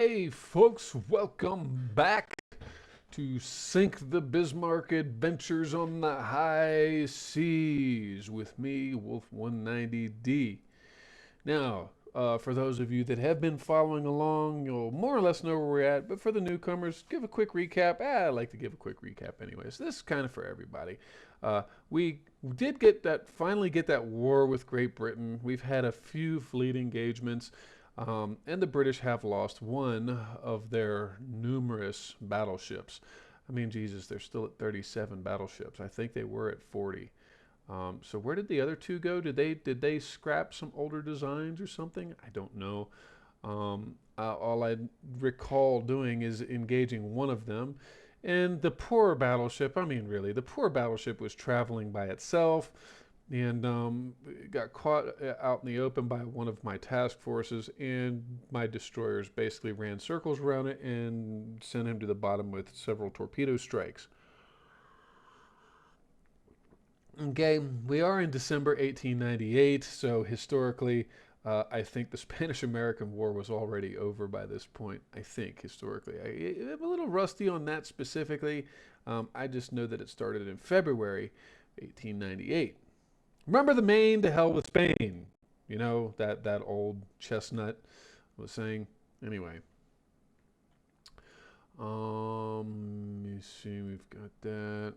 Hey folks, welcome back to Sink the Bismarck Adventures on the High Seas with me, Wolf 190D. Now, for those of you that have been following along, you'll more or less know where we're at, but for the newcomers, give a quick recap. I like to give a quick recap anyway, so this is kind of for everybody. We did finally get that war with Great Britain. We've had a few fleet engagements. And the British have lost one of their numerous battleships. I mean, Jesus, they're still at 37 battleships. I think they were at 40. So where did the other two go? Did they scrap some older designs or something? I don't know. All I recall doing is engaging one of them, and the poor battleship. I mean, really, the poor battleship was traveling by itself, and got caught out in the open by one of my task forces, and my destroyers basically ran circles around it and sent him to the bottom with several torpedo strikes. Okay, we are in December 1898, so historically, I think the Spanish American War was already over by this point. I think historically. I'm a little rusty on that specifically. I just know that it started in February 1898. Remember the Maine to hell with Spain. You know, that old chestnut was saying. Anyway. Let me see, we've got that.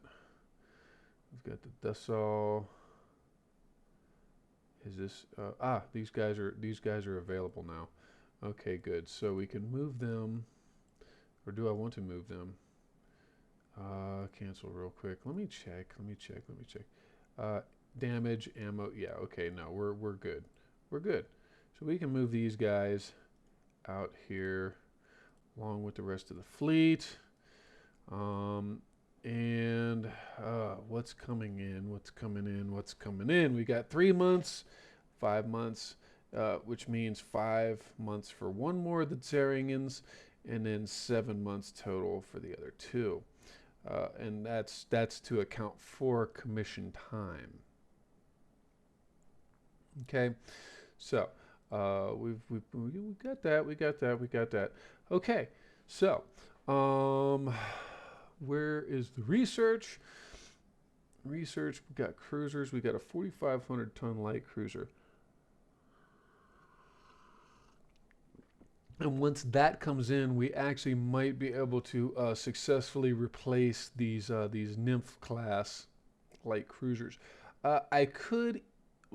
We've got the Dessau. Is this these guys are available now. Okay, good. So we can move them, or do I want to move them? Cancel real quick. Let me check. Let me check. Let me check. Uh, damage, ammo. Yeah. Okay. No, we're good. We're good. So we can move these guys out here along with the rest of the fleet. Um, and what's coming in? What's coming in? What's coming in? We got 3 months, 5 months, which means 5 months for one more of the Zeringens, and then 7 months total for the other two. And that's to account for commission time. Okay, so we got that, we got that, we got that. Okay, so um, where is the research? Research, we got cruisers. We got a 4,500 ton light cruiser. And once that comes in, we actually might be able to successfully replace these Nymph class light cruisers. I could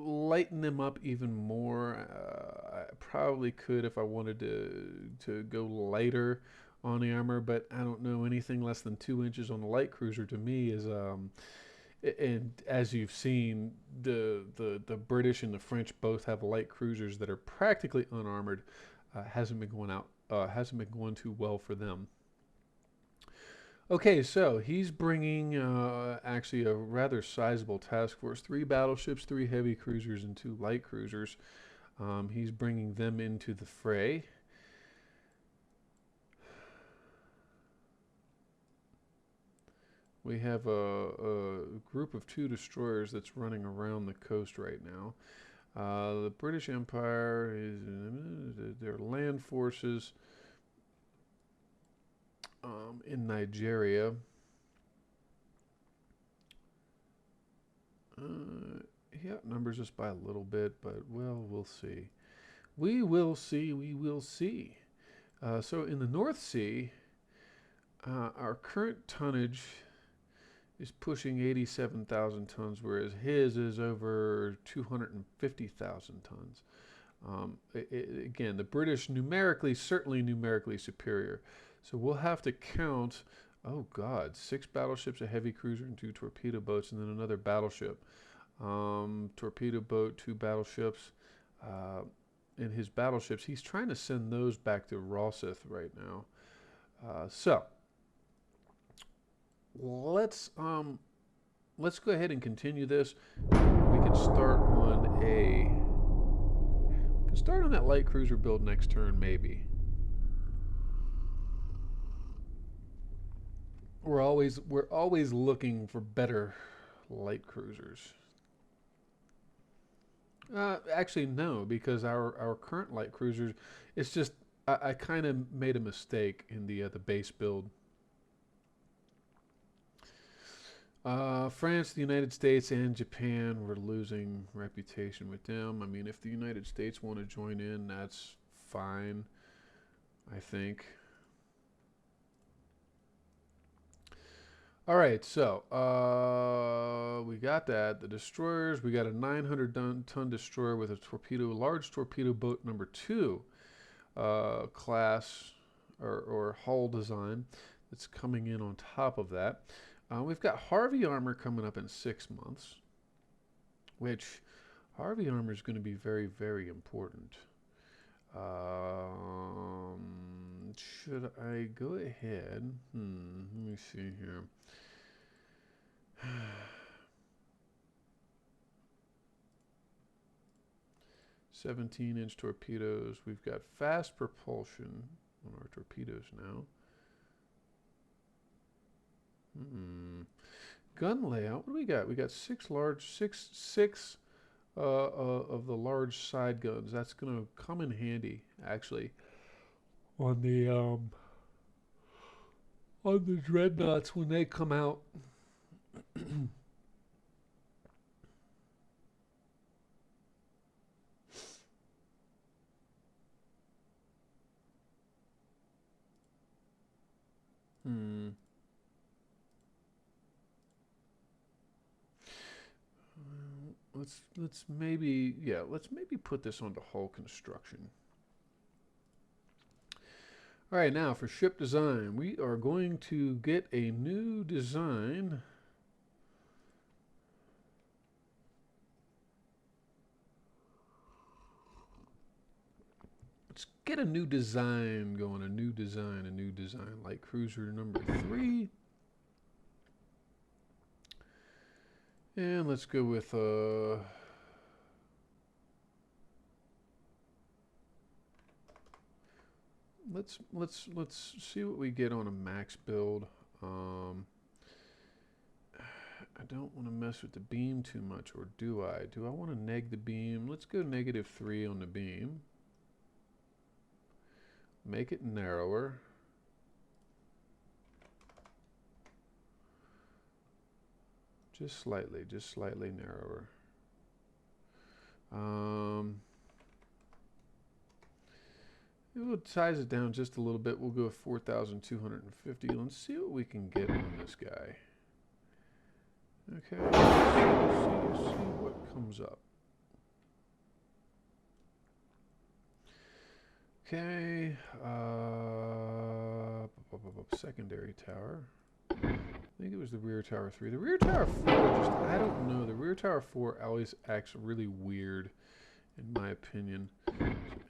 lighten them up even more. I probably could if I wanted to go lighter on the armor, but I don't know, anything less than 2 inches on the light cruiser to me is and as you've seen, the British and the French both have light cruisers that are practically unarmored. Hasn't been going too well for them. Okay, so he's bringing actually a rather sizable task force: 3 battleships, 3 heavy cruisers, and 2 light cruisers. He's bringing them into the fray. We have a group of 2 destroyers that's running around the coast right now. The British Empire is their land forces in Nigeria. He outnumbers us by a little bit, but well, we'll see. We will see. We will see. So in the North Sea, our current tonnage is pushing 87,000 tons, whereas his is over 250,000 tons. Again, the British certainly numerically superior. So we'll have to count, oh God, 6 battleships, a heavy cruiser, and 2 torpedo boats, and then another battleship. Torpedo boat, 2 battleships. And his battleships, he's trying to send those back to Rosyth right now. So let's go ahead and continue this. We can start on that light cruiser build next turn, maybe. We're always looking for better light cruisers. Actually, no, because our current light cruisers, it's just I kind of made a mistake in the base build. France, the United States, and Japan were losing reputation with them. I mean, if the United States want to join in, that's fine, I think. All right, so we got that. The destroyers, we got a 900-ton destroyer with a torpedo, large torpedo boat number 2 class or hull design that's coming in on top of that. We've got Harvey armor coming up in 6 months, which Harvey armor is going to be very, very important. Should I go ahead? Let me see here. 17-inch torpedoes. We've got fast propulsion on our torpedoes now. Gun layout. What do we got? We got six of the large side guns. That's going to come in handy, actually, on the dreadnoughts when they come out. Let's maybe put this onto hull construction. All right, now for ship design, we are going to get a new design. Let's get a new design going, a new design, light cruiser number 3. And let's go with let's see what we get on a max build. I don't want to mess with the beam too much, or do I? Do I want to neg the beam? Let's go -3 on the beam. Make it narrower. Just slightly narrower. We'll size it down just a little bit. We'll go with 4,250. Let's see what we can get on this guy. Okay, let's see what comes up. Okay, secondary tower. I think it was the rear tower 3. The rear tower 4, I don't know. The rear tower 4 always acts really weird, in my opinion. So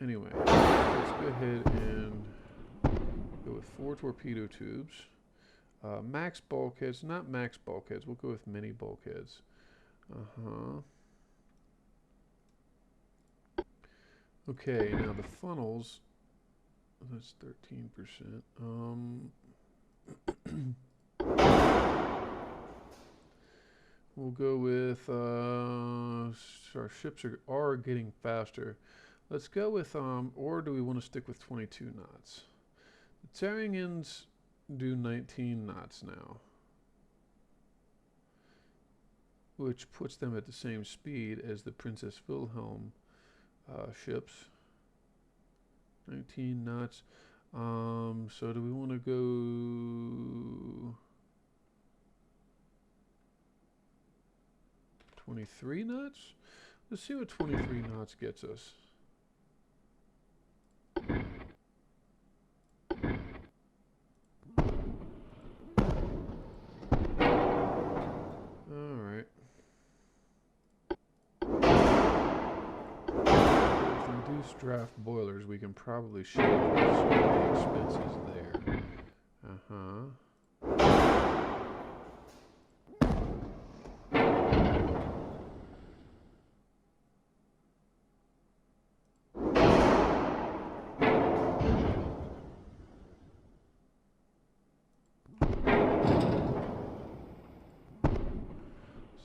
anyway, let's go ahead and go with 4 torpedo tubes. Max bulkheads, not max bulkheads. We'll go with mini bulkheads. Okay, now the funnels, that's 13%. We'll go with, our ships are getting faster. Let's go with, or do we want to stick with 22 knots? The Tarringans do 19 knots now, which puts them at the same speed as the Princess Wilhelm ships. 19 knots. So do we want to go 23 knots? Let's see what 23 knots gets us. All right. With induced draft boilers, we can probably shave some of the expenses there.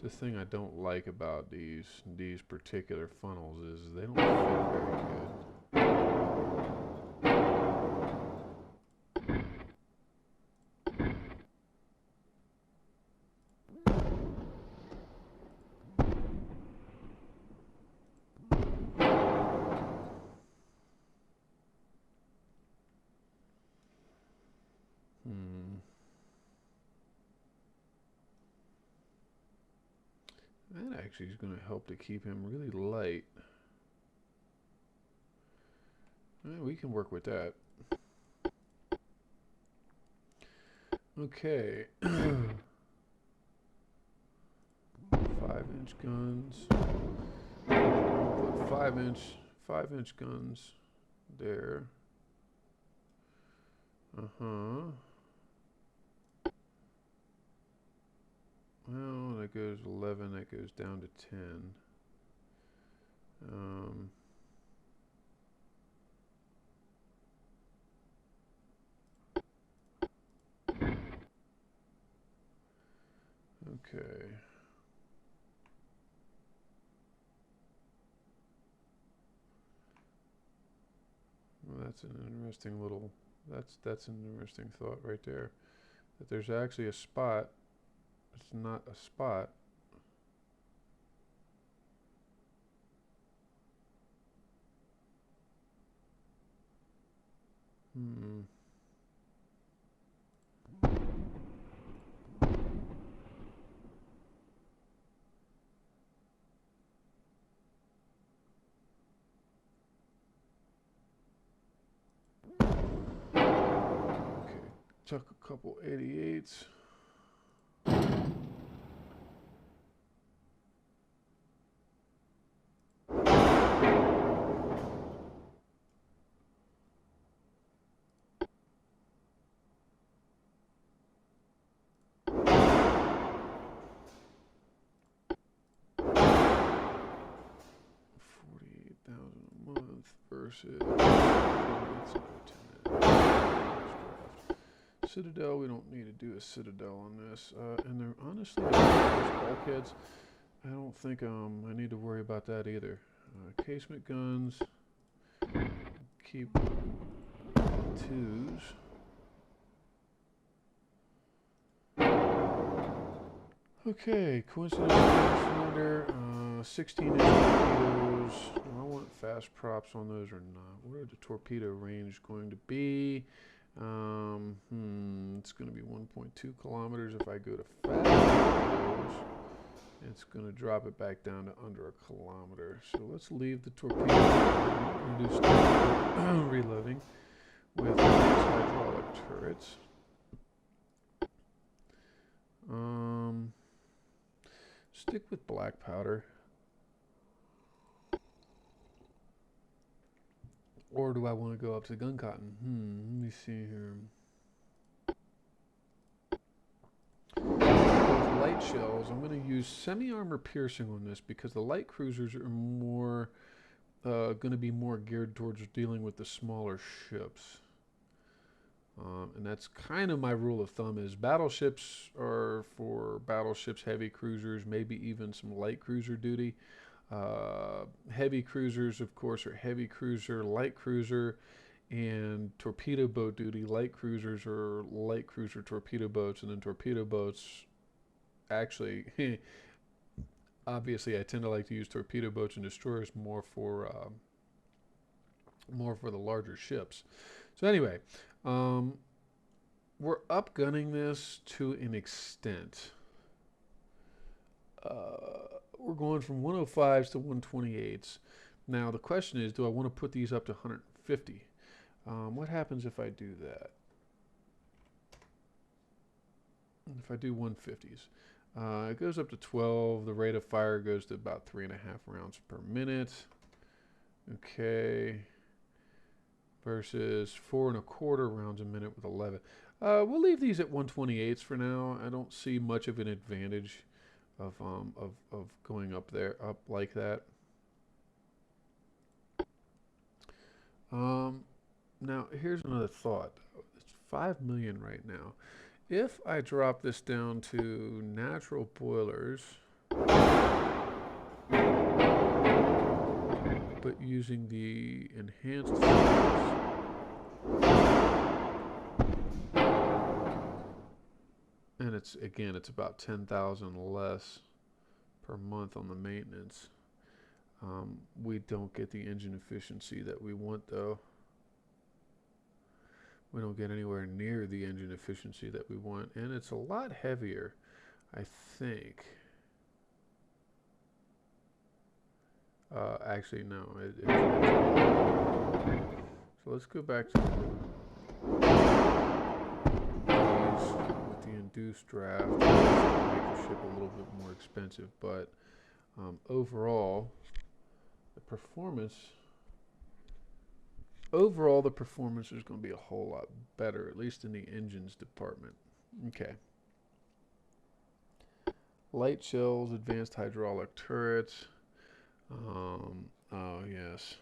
The thing I don't like about these particular funnels is they don't fit very good. actually is going to help to keep him really light. We can work with that. Okay. 5-inch guns. Put 5-inch guns there. Well, that goes 11. That goes down to 10. Okay. Well, that's an interesting little. That's an interesting thought right there. That there's actually a spot. It's not a spot. Okay, chuck a couple 88s. Versus Citadel. We don't need to do a Citadel on this. And they're honestly, bulkheads. I don't think I need to worry about that either. Casement guns. Keep 2s. Okay, coincidence cylinder. 16-inch torpedoes. Do I want fast props on those or not? What are the torpedo range going to be? It's going to be 1.2 kilometers if I go to fast torpedoes. It's going to drop it back down to under a kilometer. So let's leave the torpedo and do start reloading with these hydraulic turrets. Stick with black powder. Or do I want to go up to gun cotton? Let me see here. With light shells, I'm going to use semi-armor piercing on this because the light cruisers are more going to be more geared towards dealing with the smaller ships. And that's kind of my rule of thumb is battleships are for battleships, heavy cruisers, maybe even some light cruiser duty. Heavy cruisers, of course, are heavy cruiser, light cruiser, and torpedo boat duty. Light cruisers are light cruiser torpedo boats, and then torpedo boats, actually, obviously, I tend to like to use torpedo boats and destroyers more for the larger ships. So anyway, we're upgunning this to an extent. We're going from 105s to 128s. Now the question is, do I want to put these up to 150? What happens if I do that? If I do 150s, it goes up to 12. The rate of fire goes to about 3.5 rounds per minute. Okay. Versus 4.25 rounds a minute with 11. We'll leave these at 128s for now. I don't see much of an advantage of going up like that. Now here's another thought. It's 5 million right now. If I drop this down to natural boilers, but using the enhanced fuels, and it's about 10,000 less per month on the maintenance. We don't get the engine efficiency that we want, though. We don't get anywhere near the engine efficiency that we want, and it's a lot heavier, I think. Actually, no. So let's go back to these with the induced draft. Make the ship a little bit more expensive, but overall, the performance. Overall, the performance is going to be a whole lot better, at least in the engines department. Okay. Light shells, advanced hydraulic turrets. Oh, yes.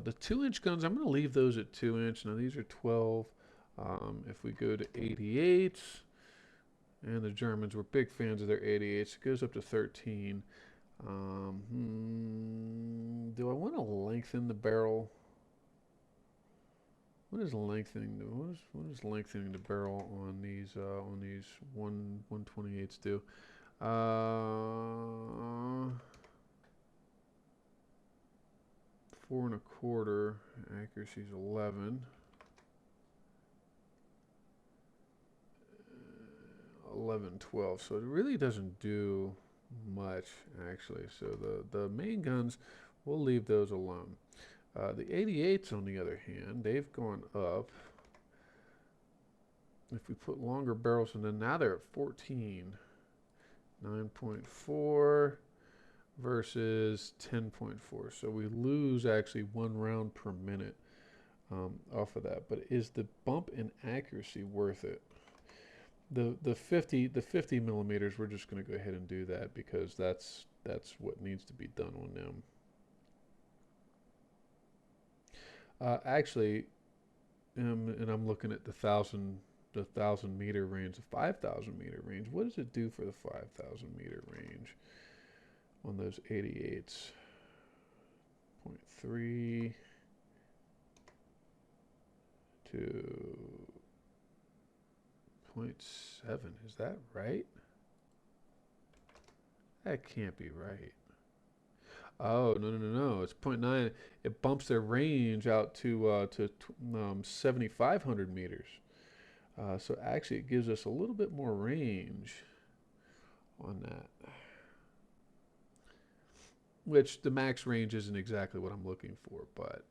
The 2-inch guns, I'm going to leave those at 2-inch. Now, these are 12. If we go to 88s, and the Germans were big fans of their 88s, it goes up to 13. Do I want to lengthen the barrel? What is lengthening the barrel on these 128s do? 4 1/4. Accuracy's 11. 11, 12. So it really doesn't do much, actually. So the main guns, we'll leave those alone. The 88s, on the other hand, they've gone up. If we put longer barrels in them, now they're at 14. 9.4 versus 10.4. So we lose actually 1 round per minute off of that. But is the bump in accuracy worth it? The 50 millimeters, we're just going to go ahead and do that because that's what needs to be done on them. Actually, and I'm looking at the 1,000 meter range, the 5,000 meter range. What does it do for the 5,000 meter range on those 88s? 0.3 to 0.7. Is that right? That can't be right. Oh, no. It's 0.9. It bumps their range out to 7,500 meters. So actually it gives us a little bit more range on that. Which the max range isn't exactly what I'm looking for, but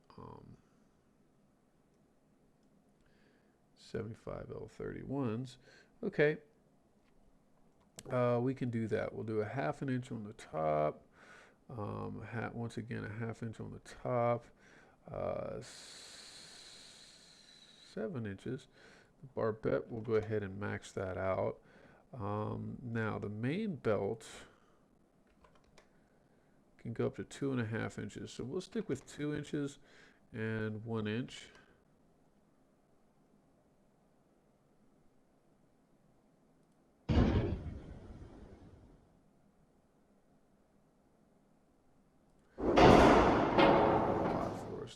75 L31s. Okay. We can do that. We'll do a 1/2 inch on the top. Once again, a 1/2 inch on the top. 7 inches. The barbette, we'll go ahead and max that out. Now, the main belt can go up to 2.5 inches. So we'll stick with 2 inches and 1 inch.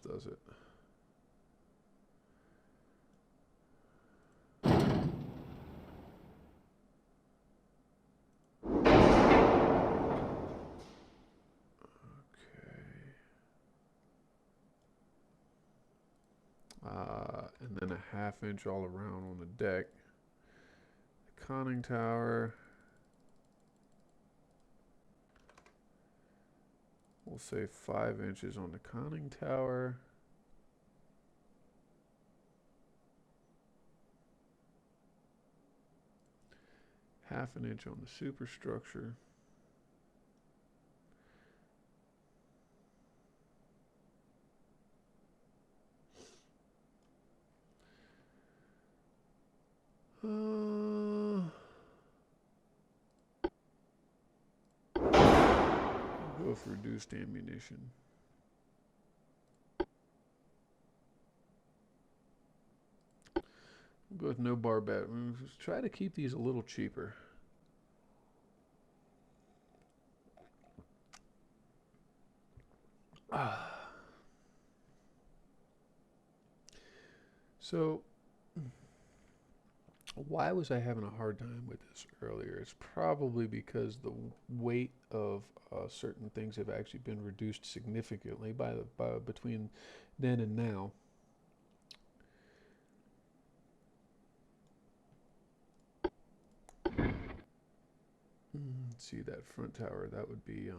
Does it? And then a 1/2 inch all around on the deck. The conning tower. We'll say 5 inches on the conning tower. Half an inch on the superstructure. Go with reduced ammunition. We'll go with no barbette. We'll just try to keep these a little cheaper. So, why was I having a hard time with this earlier? It's probably because the weight of certain things have actually been reduced significantly between then and now. Let's see that front tower. That would be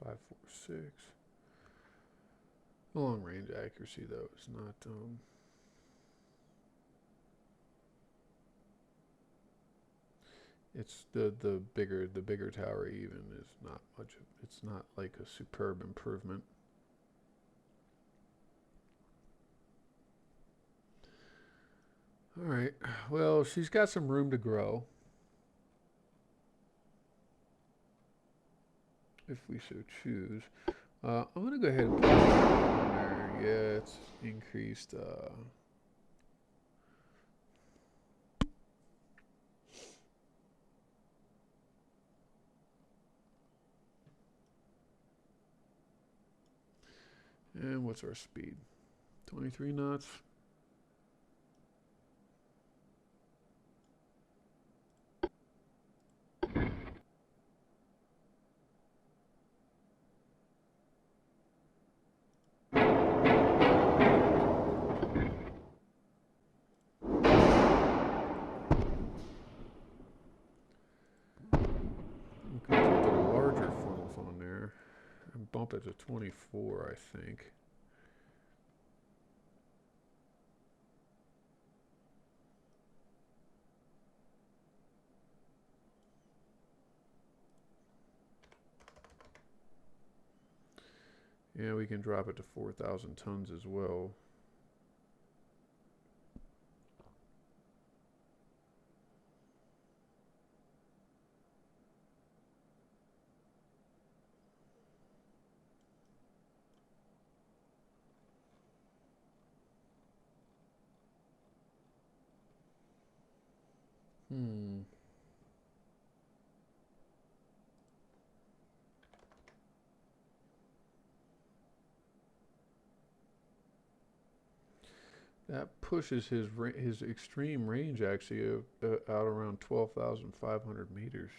546. Long range accuracy though is not. It's the bigger tower even is not much. It's not like a superb improvement. All right. Well, she's got some room to grow, if we so choose. I'm gonna go ahead and put it on there. Yeah, it's increased. And what's our speed? 23 knots. We can put the larger funnels on there and bump it to 24, I think. Yeah, we can drop it to 4,000 tons as well. Hmm. That pushes his extreme range actually out around 12,500 meters.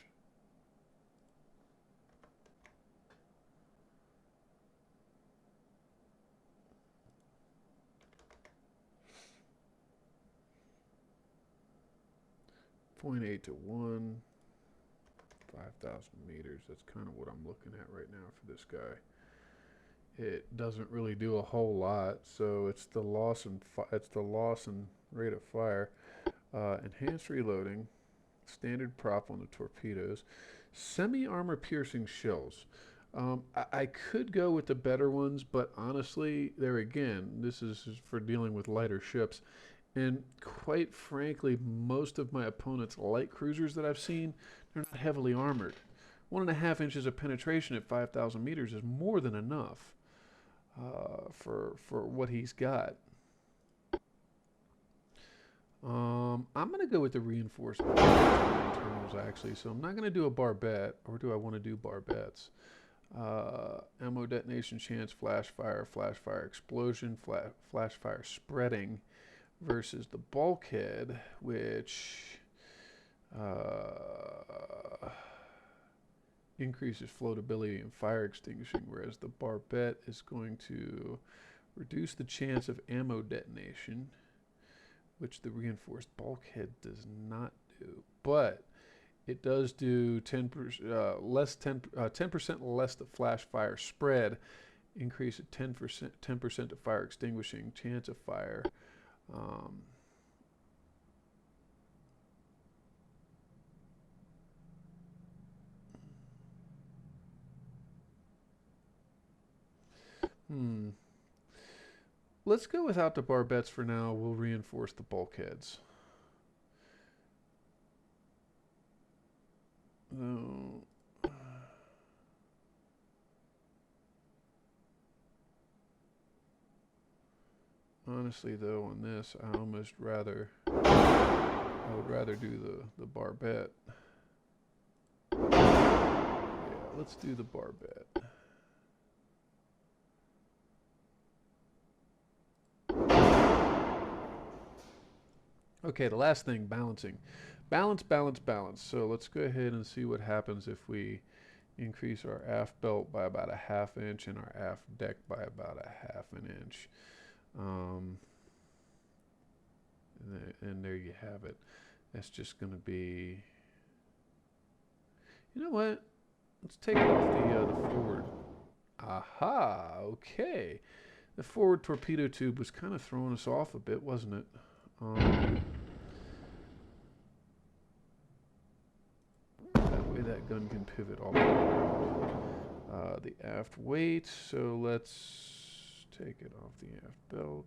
Point 0.8 to 1, 5,000 meters. That's kind of what I'm looking at right now for this guy. It doesn't really do a whole lot, so it's the loss and rate of fire. Enhanced reloading, standard prop on the torpedoes, semi-armor piercing shells. I could go with the better ones, but honestly, there again, this is for dealing with lighter ships. And quite frankly, most of my opponent's light cruisers that I've seen, they're not heavily armored. 1.5 inches of penetration at 5,000 meters is more than enough for what he's got. I'm going to go with the reinforced internals, actually. So I'm not going to do a barbette, or do I want to do barbettes? Ammo detonation chance, flash fire explosion, flash fire spreading versus the bulkhead, which increases floatability and fire extinguishing, whereas the barbette is going to reduce the chance of ammo detonation, which the reinforced bulkhead does not do. But it does do 10% less the flash fire spread, increase at 10% of fire extinguishing, chance of fire. Let's go without the barbettes for now. We'll reinforce the bulkheads. No. Honestly, though, on this, I would rather do the barbette. Yeah, let's do the barbette. Okay, the last thing, balancing. Balance. So let's go ahead and see what happens if we increase our aft belt by about a 1/2 inch and our aft deck by about a 1/2 inch. And there you have it. That's just going to be... You know what? Let's take off the forward. Aha, okay. The forward torpedo tube was kind of throwing us off a bit, wasn't it? That way that gun can pivot all the way around. The aft weight, so let's take it off the aft belt.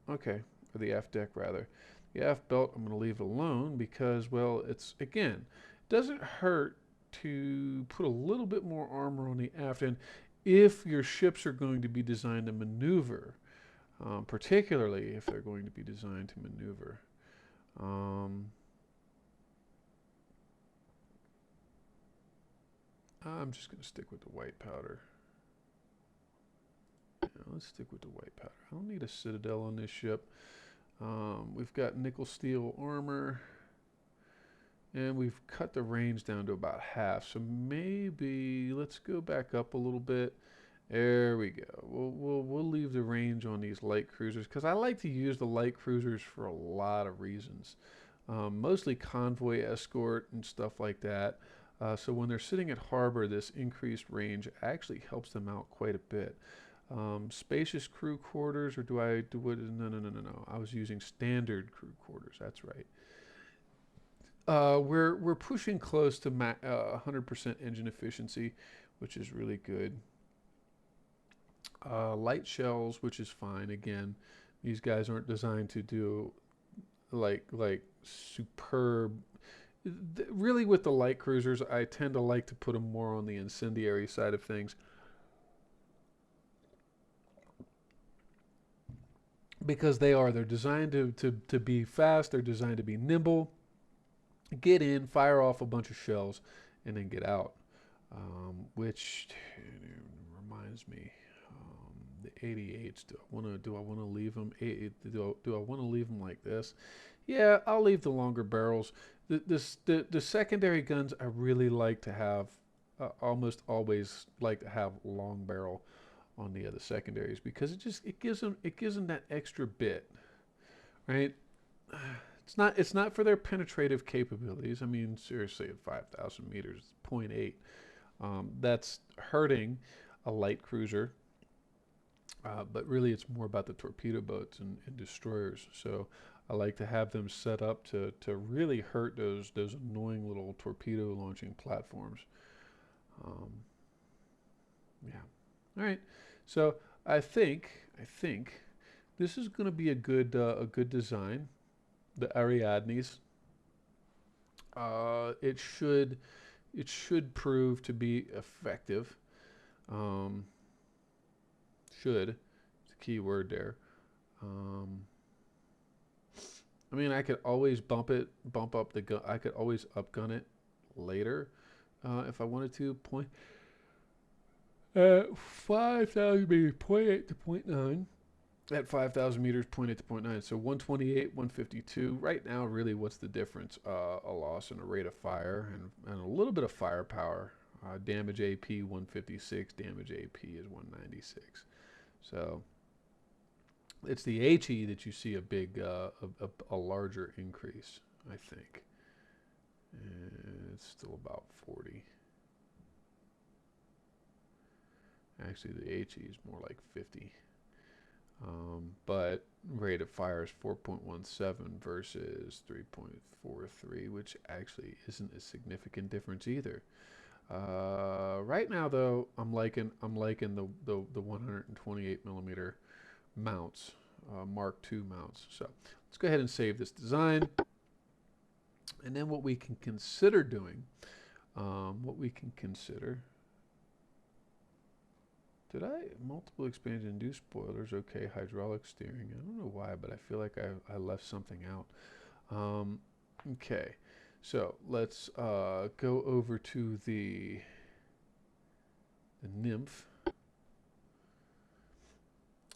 Okay, or the aft deck rather. The aft belt I'm going to leave alone because, well, it's, again, doesn't hurt to put a little bit more armor on the aft end if your ships are going to be designed to maneuver, particularly if they're going to be designed to maneuver. I'm just going to stick with the white powder. Yeah, let's stick with the white powder. I don't need a citadel on this ship. We've got nickel steel armor. And we've cut the range down to about half. So maybe let's go back up a little bit. There we go. We'll leave the range on these light cruisers because I like to use the light cruisers for a lot of reasons. Mostly convoy escort and stuff like that. So when they're sitting at harbor, this increased range actually helps them out quite a bit. Spacious crew quarters, or do I do it? No. I was using standard crew quarters. That's right. We're pushing close to 100% engine efficiency, which is really good. Light shells, which is fine. Again, these guys aren't designed to do like superb. Really, with the light cruisers, I tend to like to put them more on the incendiary side of things because they're designed to be fast. They're designed to be nimble. Get in, fire off a bunch of shells, and then get out. Which reminds me, the 88s. Do I want to leave them? Do I want to leave them like this? Yeah, I'll leave the longer barrels. The secondary guns I really like to have. Almost always like to have long barrel on the other secondaries because it gives them that extra bit, right? It's not for their penetrative capabilities. I mean, seriously, at 5,000 meters, 0.8. That's hurting a light cruiser, but really it's more about the torpedo boats and destroyers. So I like to have them set up to really hurt those annoying little torpedo launching platforms. Yeah. All right. So I think this is going to be a good design. The Ariadnes. It should prove to be effective. Should, it's a key word there. I mean, I could always bump up the gun. I could always upgun it later if I wanted to. 5,000 meters, 0.8 to 0.9. At 5,000 meters, 0.8 to 0.9. So 128, 152. Right now, really, what's the difference? A loss in a rate of fire and a little bit of firepower. Damage AP 156. Damage AP is 196. So it's the HE that you see a big, a larger increase, I think. And it's still about 40. Actually, the HE is more like 50. But rate of fire is 4.17 versus 3.43, which actually isn't a significant difference either. Right now, though, I'm liking the 128 millimeter mounts, Mark II mounts. So let's go ahead and save this design, and then what we can consider doing, Did I? Multiple expansion induced spoilers. Okay, hydraulic steering. I don't know why, but I feel like I left something out. Okay, so let's go over to the nymph.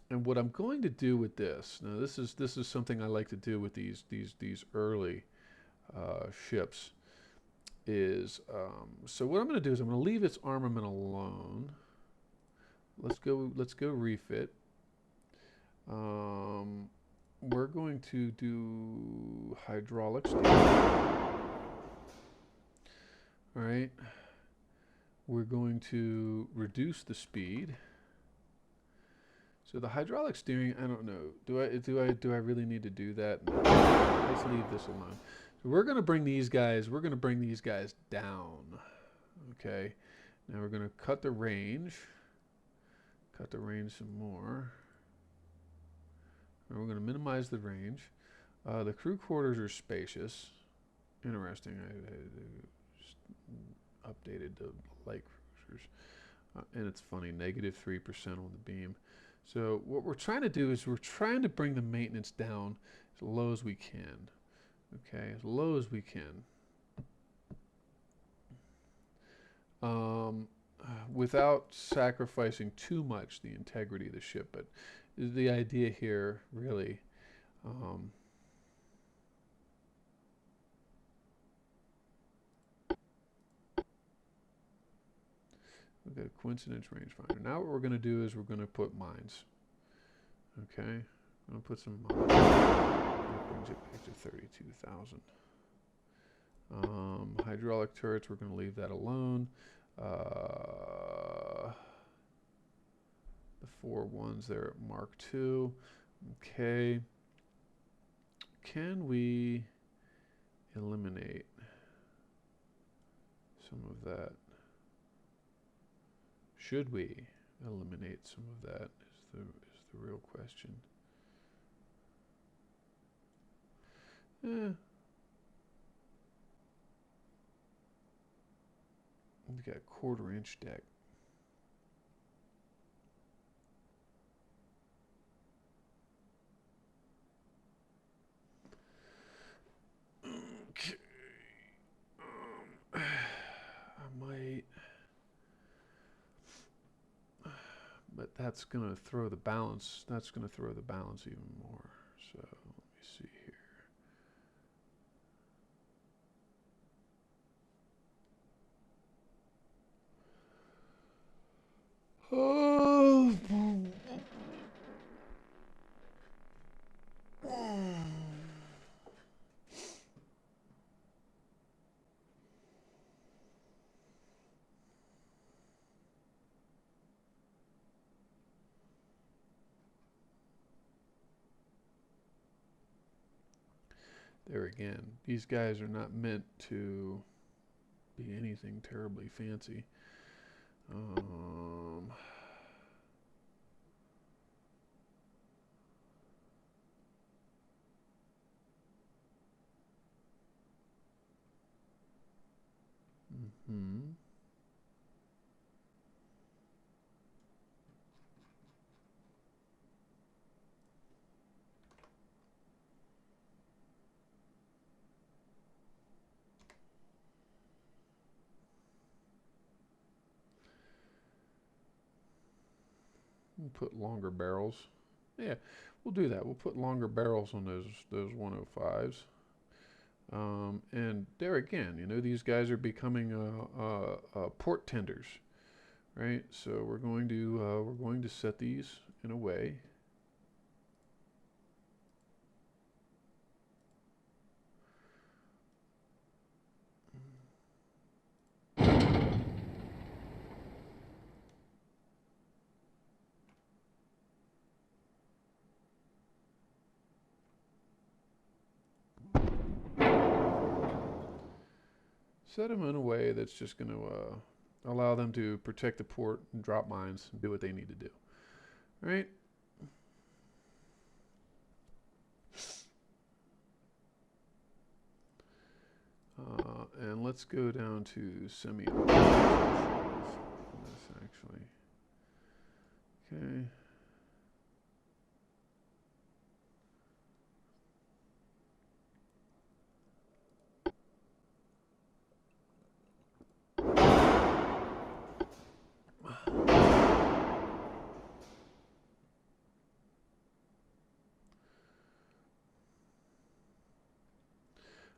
And what I'm going to do with this, now this is something I like to do with these early ships, is so what I'm going to do is I'm going to leave its armament alone. Let's go refit. We're going to do hydraulics. All right. we're going to reduce the speed. So the hydraulic steering, I don't know. Do I really need to do that? No. Let's leave this alone. So we're going to bring these guys down. Okay. Now we're going to cut the range. Cut the range some more. And we're going to minimize the range. The crew quarters are spacious. Interesting. I just updated the light cruisers. And it's funny, negative 3% on the beam. So what we're trying to do is we're trying to bring the maintenance down as low as we can. Okay, as low as we can. Without sacrificing too much the integrity of the ship. But the idea here really we've got a coincidence rangefinder. Now what we're going to do is we're going to put mines. Okay, I'm going to put some mines. That brings it back to 32,000. Hydraulic turrets, we're going to leave that alone. The 4 ones there at Mark II. Okay. Can we eliminate some of that? Should we eliminate some of that is the real question. We've got a 1/4 inch deck. Okay. I might, but that's going to throw the balance. That's going to throw the balance even more. So let me see here. Oh. There again, these guys are not meant to be anything terribly fancy. We'll put longer barrels. Yeah, we'll do that. We'll put longer barrels on those 105s. And there again, you know, these guys are becoming port tenders, right? So we're going to set these in a way. Set them in a way that's just going to allow them to protect the port and drop mines and do what they need to do. All right? And let's go down to semi. This actually. Okay.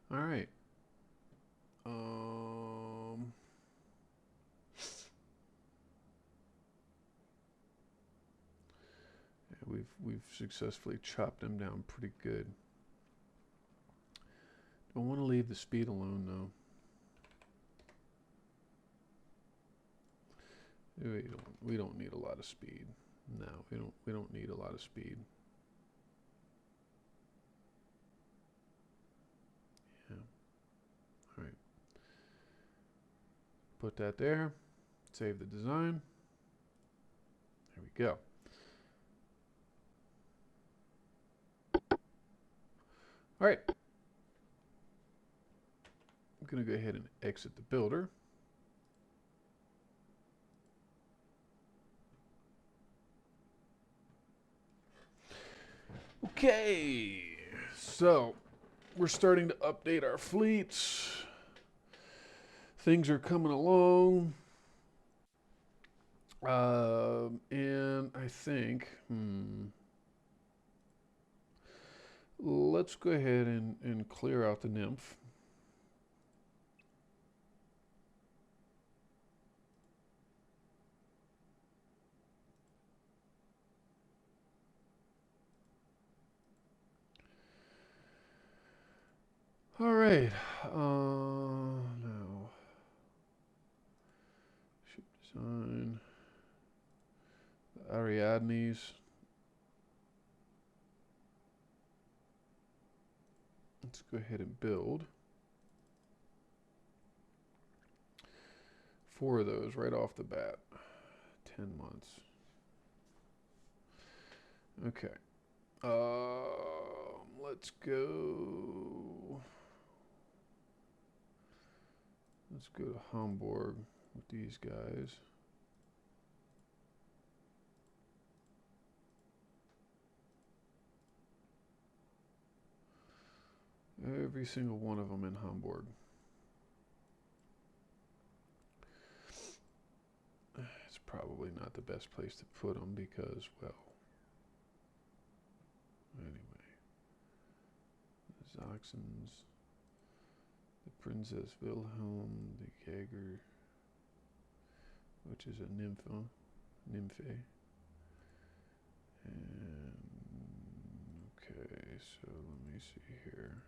All right. Yeah, we've successfully chopped them down pretty good. Don't want to leave the speed alone though. We don't need a lot of speed. No, we don't need a lot of speed. Yeah. All right. Put that there. Save the design. There we go. All right. I'm going to go ahead and exit the builder. Okay, so we're starting to update our fleets. Things are coming along. And I think, let's go ahead and clear out the nymph. All right. Now, ship design. The Ariadnes. Let's go ahead and build 4 of those right off the bat. 10 months. Okay. Let's go. Let's go to Hamburg with these guys. Every single one of them in Hamburg. It's probably not the best place to put them because, well, anyway. The Zaxxons, the Princess Wilhelm, the Jaeger, which is a nymphe. And, okay, so let me see here.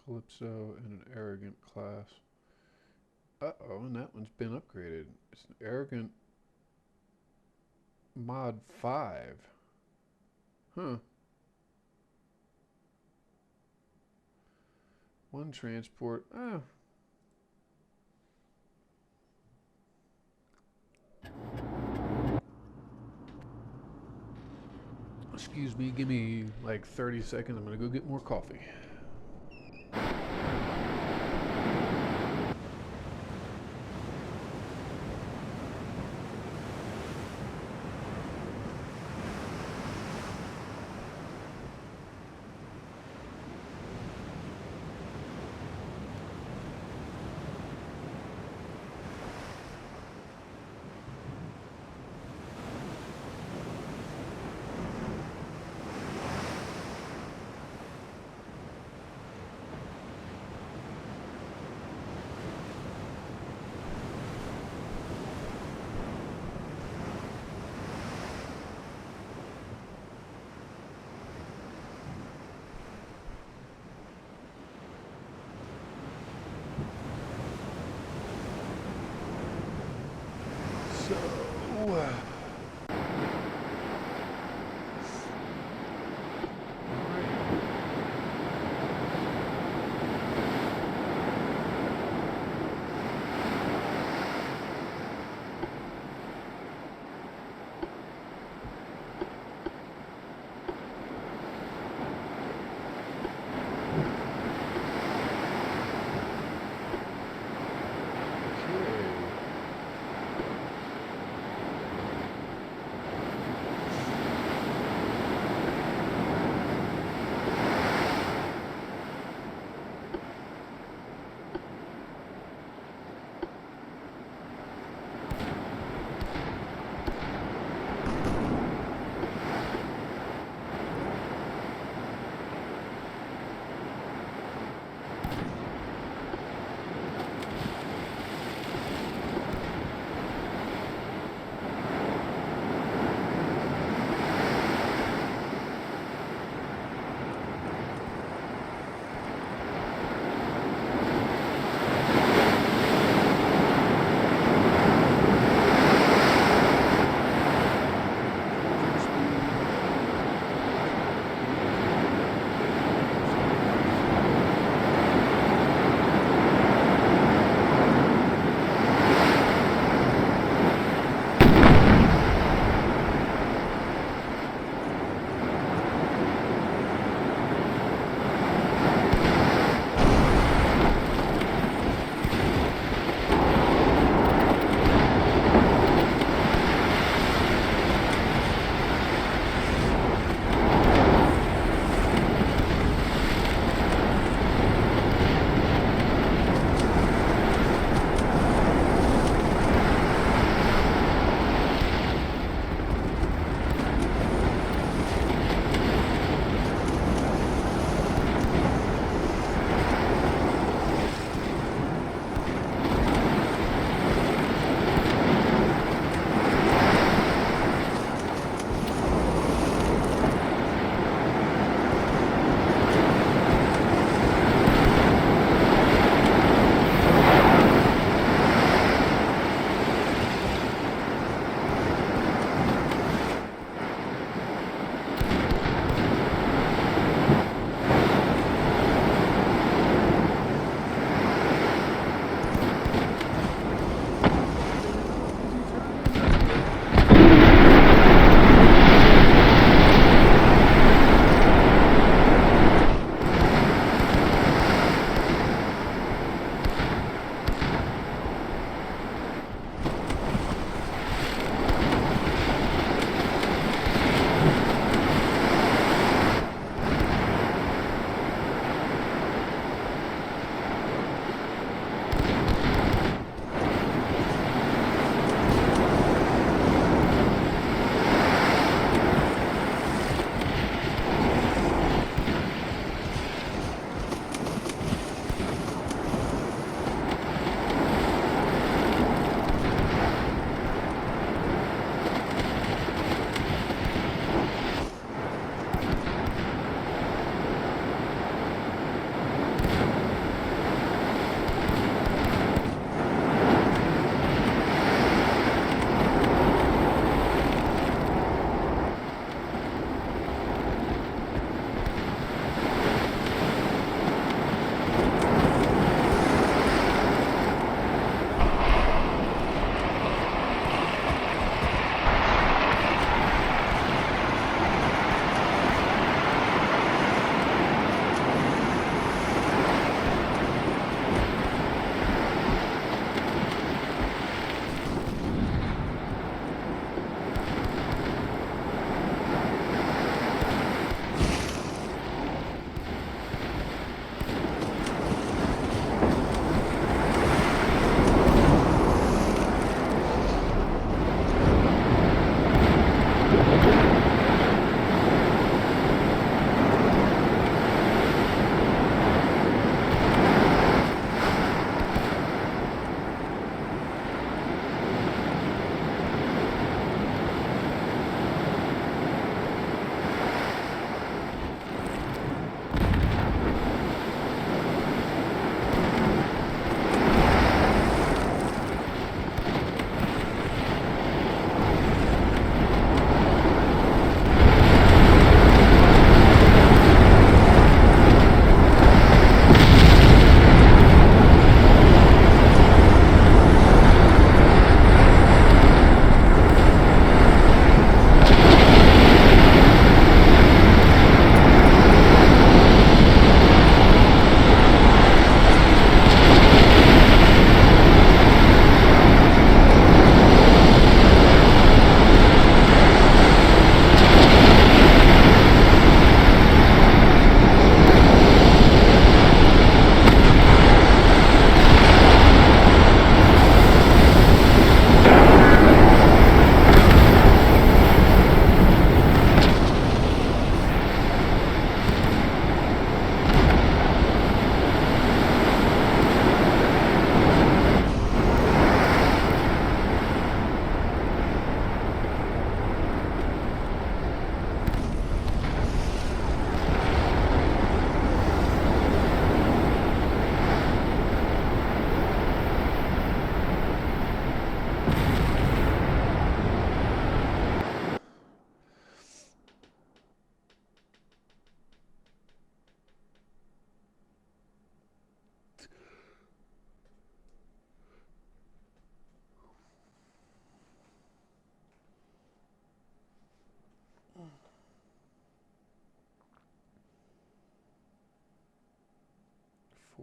Calypso and an arrogant class. Uh-oh, and that one's been upgraded. It's an arrogant mod 5. Huh. 1 transport. Oh. Excuse me, give me like 30 seconds. I'm gonna go get more coffee.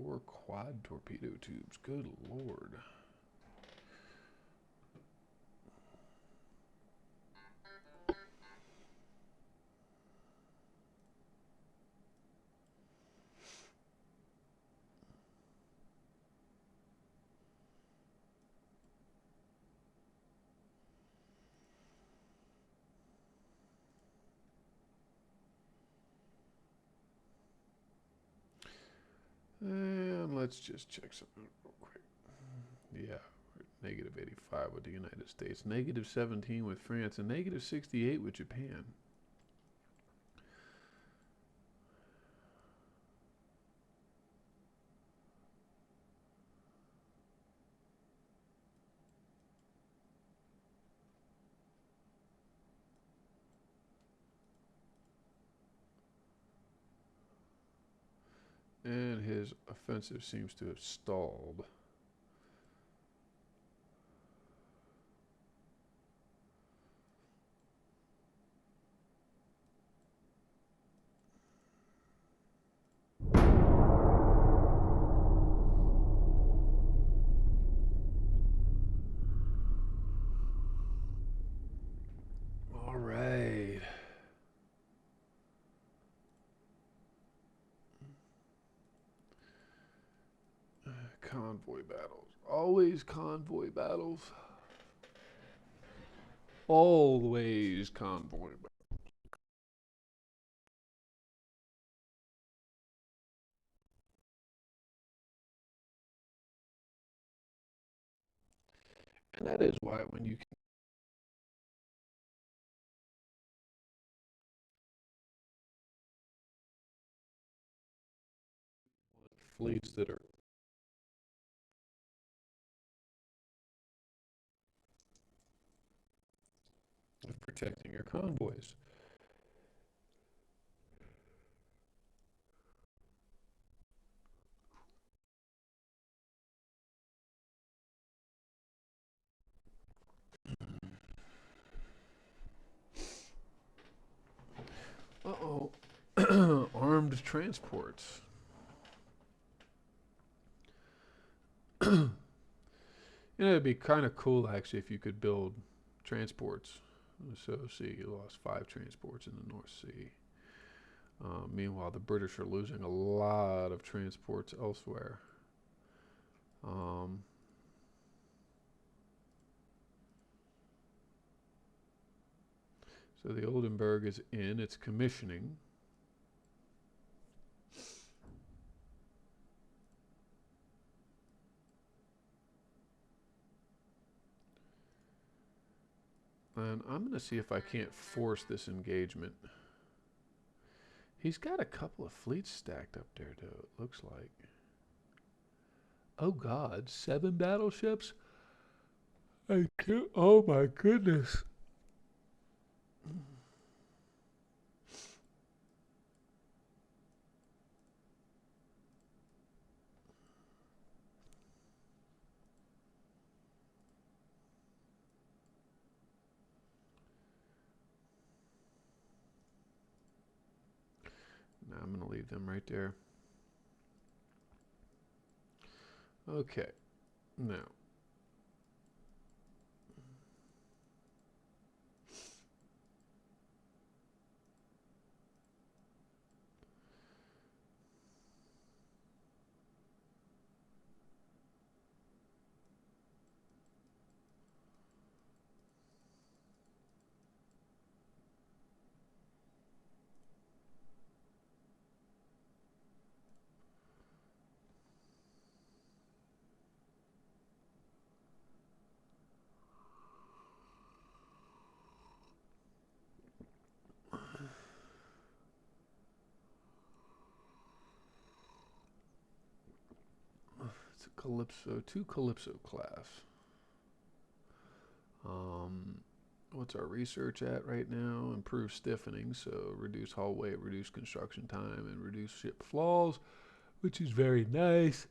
4 quad torpedo tubes. Good lord. And let's just check something real quick. Yeah, negative 85 with the United States, negative 17 with France, and negative 68 with Japan. And his offensive seems to have stalled. All right. Convoy battles. Always convoy battles. Always convoy battles. And that is why when you can fleets that are protecting your convoys. Uh-oh. Armed transports. It'd be kind of cool actually if you could build transports. So, see, you lost 5 transports in the North Sea. Meanwhile, the British are losing a lot of transports elsewhere. Um, so the Oldenburg is in, it's commissioning. And I'm going to see if I can't force this engagement. He's got a couple of fleets stacked up there, though, it looks like. Oh, God, 7 battleships? I can't, oh, my goodness. Now I'm going to leave them right there. Okay, now. It's a Calypso, 2 Calypso class. What's our research at right now? Improve stiffening, so reduce hull weight, reduce construction time, and reduce ship flaws, which is very nice.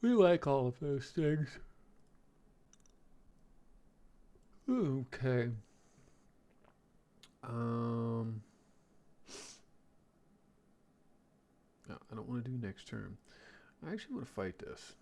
We like all of those things. Okay. No, I don't want to do next turn. I actually want to fight this.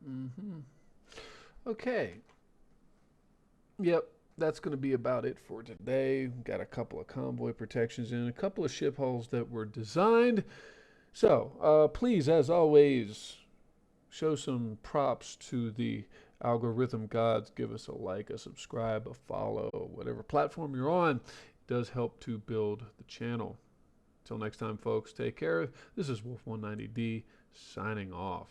Mm-hmm. Okay. Yep. That's going to be about it for today. Got a couple of convoy protections and a couple of ship hulls that were designed. So, please, as always, show some props to the algorithm gods. Give us a like, a subscribe, a follow, whatever platform you're on. It does help to build the channel. Until next time, folks, take care. This is Wolf190D signing off.